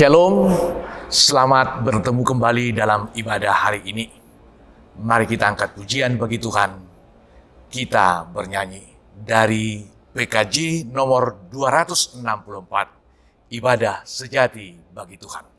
Shalom, selamat bertemu kembali dalam ibadah hari ini. Mari kita angkat pujian bagi Tuhan. Kita bernyanyi dari PKJ nomor 264, Ibadah Sejati bagi Tuhan.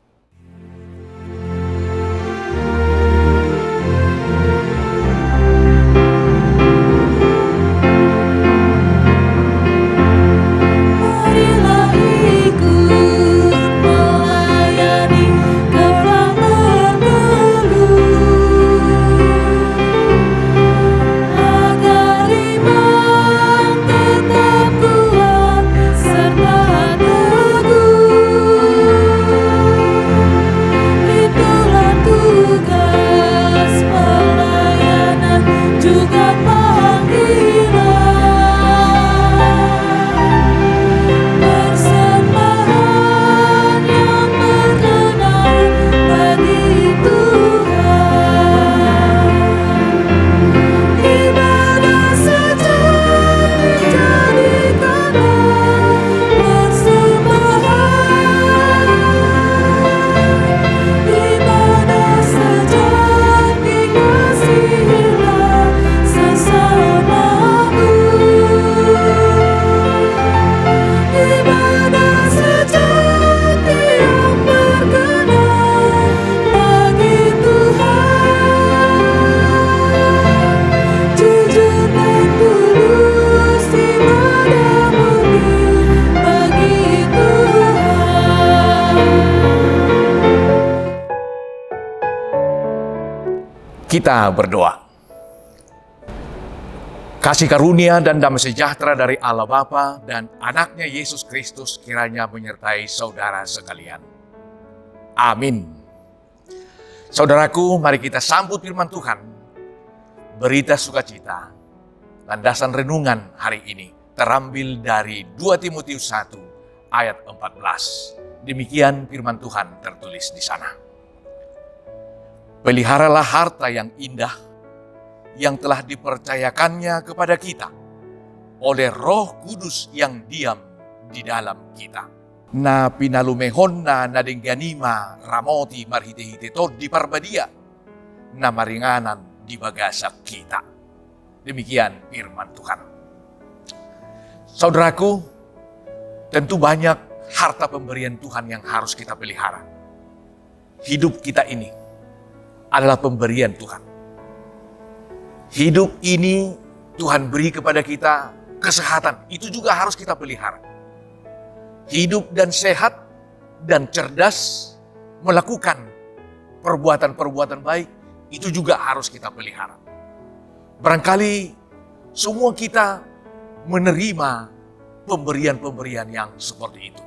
Kita berdoa. Kasih karunia dan damai sejahtera dari Allah Bapa dan anaknya Yesus Kristus kiranya menyertai saudara sekalian. Amin. Saudaraku, mari kita sambut firman Tuhan. Berita sukacita. Landasan renungan hari ini terambil dari 2 Timotius 1 ayat 14. Demikian firman Tuhan tertulis di sana. Peliharalah harta yang indah yang telah dipercayakannya kepada kita oleh Roh Kudus yang diam di dalam kita. Na pinalumehon na nadengganima ramoti marhite-hite to di parbadia na maringanan di bagasak kita. Demikian firman Tuhan. Saudaraku, tentu banyak harta pemberian Tuhan yang harus kita pelihara. Hidup kita ini adalah pemberian Tuhan. Hidup ini Tuhan beri kepada kita kesehatan. Itu juga harus kita pelihara. Hidup dan sehat dan cerdas melakukan perbuatan-perbuatan baik. Itu juga harus kita pelihara. Barangkali semua kita menerima pemberian-pemberian yang seperti itu.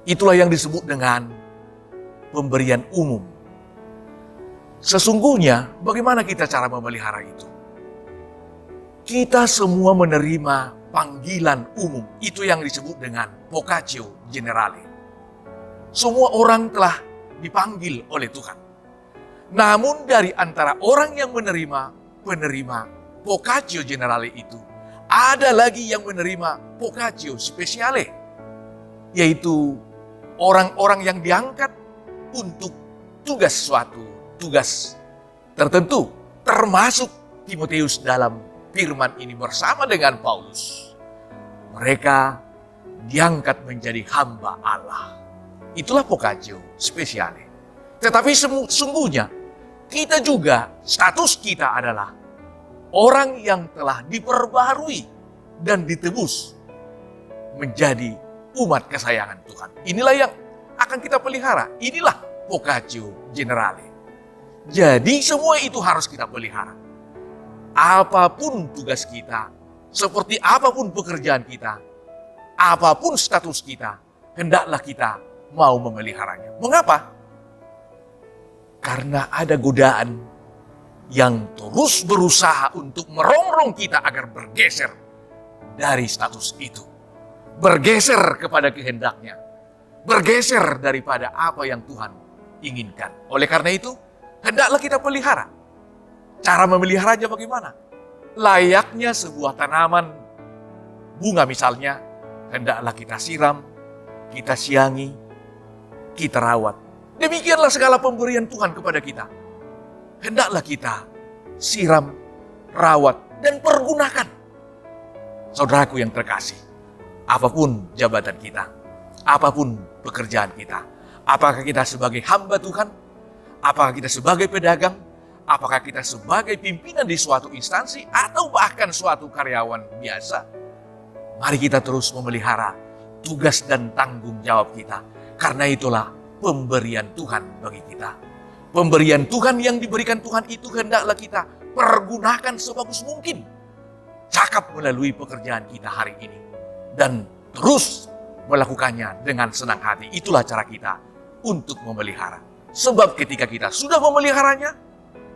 Itulah yang disebut dengan pemberian umum. Sesungguhnya, bagaimana kita cara memelihara itu? Kita semua menerima panggilan umum. Itu yang disebut dengan vocatio generale. Semua orang telah dipanggil oleh Tuhan. Namun dari antara orang yang penerima vocatio generale itu, ada lagi yang menerima vocatio speciale. Yaitu orang-orang yang diangkat untuk tugas tugas tertentu, termasuk Timotius dalam firman ini bersama dengan Paulus. Mereka diangkat menjadi hamba Allah. Itulah vocatio speciale. Tetapi sesungguhnya kita juga, status kita adalah orang yang telah diperbaharui dan ditebus menjadi umat kesayangan Tuhan. Inilah yang akan kita pelihara. Inilah vocatio generale. Jadi semua itu harus kita pelihara. Apapun tugas kita, seperti apapun pekerjaan kita, apapun status kita, hendaklah kita mau memeliharanya. Mengapa? Karena ada godaan yang terus berusaha untuk merongrong kita agar bergeser dari status itu. Bergeser kepada kehendaknya. Bergeser daripada apa yang Tuhan inginkan. Oleh karena itu, hendaklah kita pelihara. Cara memeliharanya bagaimana? Layaknya sebuah tanaman bunga misalnya, hendaklah kita siram, kita siangi, kita rawat. Demikianlah segala pemberian Tuhan kepada kita. Hendaklah kita siram, rawat, dan pergunakan. Saudaraku yang terkasih, apapun jabatan kita, apapun pekerjaan kita, apakah kita sebagai hamba Tuhan, apakah kita sebagai pedagang, apakah kita sebagai pimpinan di suatu instansi, atau bahkan suatu karyawan biasa, mari kita terus memelihara tugas dan tanggung jawab kita. Karena itulah pemberian Tuhan bagi kita. Pemberian Tuhan yang diberikan Tuhan itu hendaklah kita pergunakan sebagus mungkin. Cakap melalui pekerjaan kita hari ini. Dan terus melakukannya dengan senang hati. Itulah cara kita untuk memelihara. Sebab ketika kita sudah memeliharanya,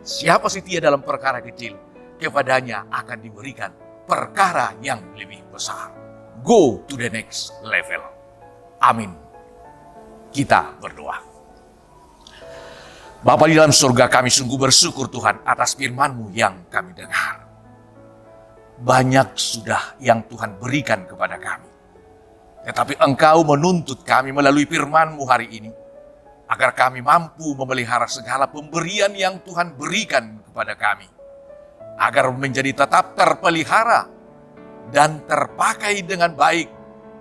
siapa setia dalam perkara kecil, kepadanya akan diberikan perkara yang lebih besar. Go to the next level. Amin. Kita berdoa. Bapa di dalam surga, kami sungguh bersyukur Tuhan atas firman-Mu yang kami dengar. Banyak sudah yang Tuhan berikan kepada kami. Tetapi Engkau menuntut kami melalui firman-Mu hari ini, agar kami mampu memelihara segala pemberian yang Tuhan berikan kepada kami. Agar menjadi tetap terpelihara dan terpakai dengan baik,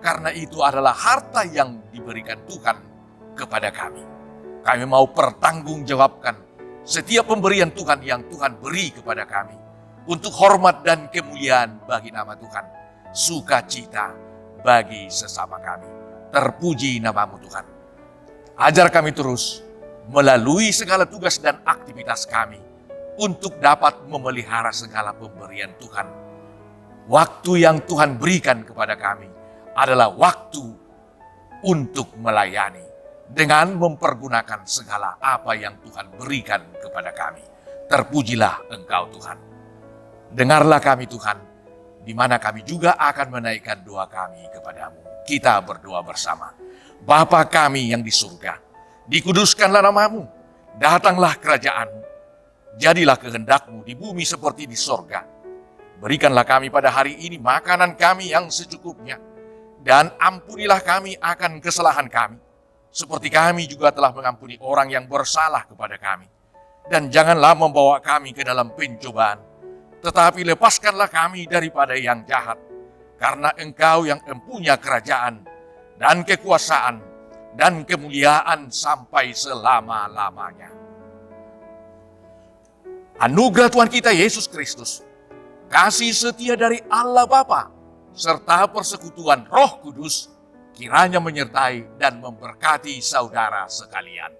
karena itu adalah harta yang diberikan Tuhan kepada kami. Kami mau pertanggungjawabkan setiap pemberian Tuhan yang Tuhan beri kepada kami, untuk hormat dan kemuliaan bagi nama Tuhan, sukacita bagi sesama kami. Terpuji nama-Mu Tuhan. Ajar kami terus melalui segala tugas dan aktivitas kami untuk dapat memelihara segala pemberian Tuhan. Waktu yang Tuhan berikan kepada kami adalah waktu untuk melayani dengan mempergunakan segala apa yang Tuhan berikan kepada kami. Terpujilah Engkau Tuhan. Dengarlah kami Tuhan, di mana kami juga akan menaikkan doa kami kepadamu. Kita berdoa bersama. Bapa kami yang di surga, dikuduskanlah nama-Mu, datanglah kerajaan-Mu, jadilah kehendak-Mu di bumi seperti di sorga. Berikanlah kami pada hari ini makanan kami yang secukupnya, dan ampunilah kami akan kesalahan kami, seperti kami juga telah mengampuni orang yang bersalah kepada kami. Dan janganlah membawa kami ke dalam pencobaan, tetapi lepaskanlah kami daripada yang jahat, karena Engkau yang mempunyai kerajaan, dan kekuasaan, dan kemuliaan sampai selama-lamanya. Anugerah Tuhan kita Yesus Kristus, kasih setia dari Allah Bapa, serta persekutuan Roh Kudus, kiranya menyertai dan memberkati saudara sekalian.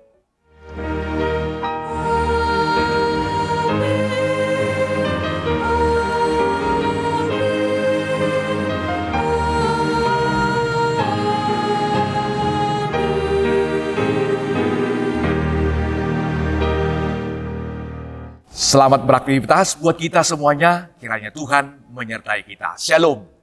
Selamat beraktivitas buat kita semuanya. Kiranya Tuhan menyertai kita. Shalom.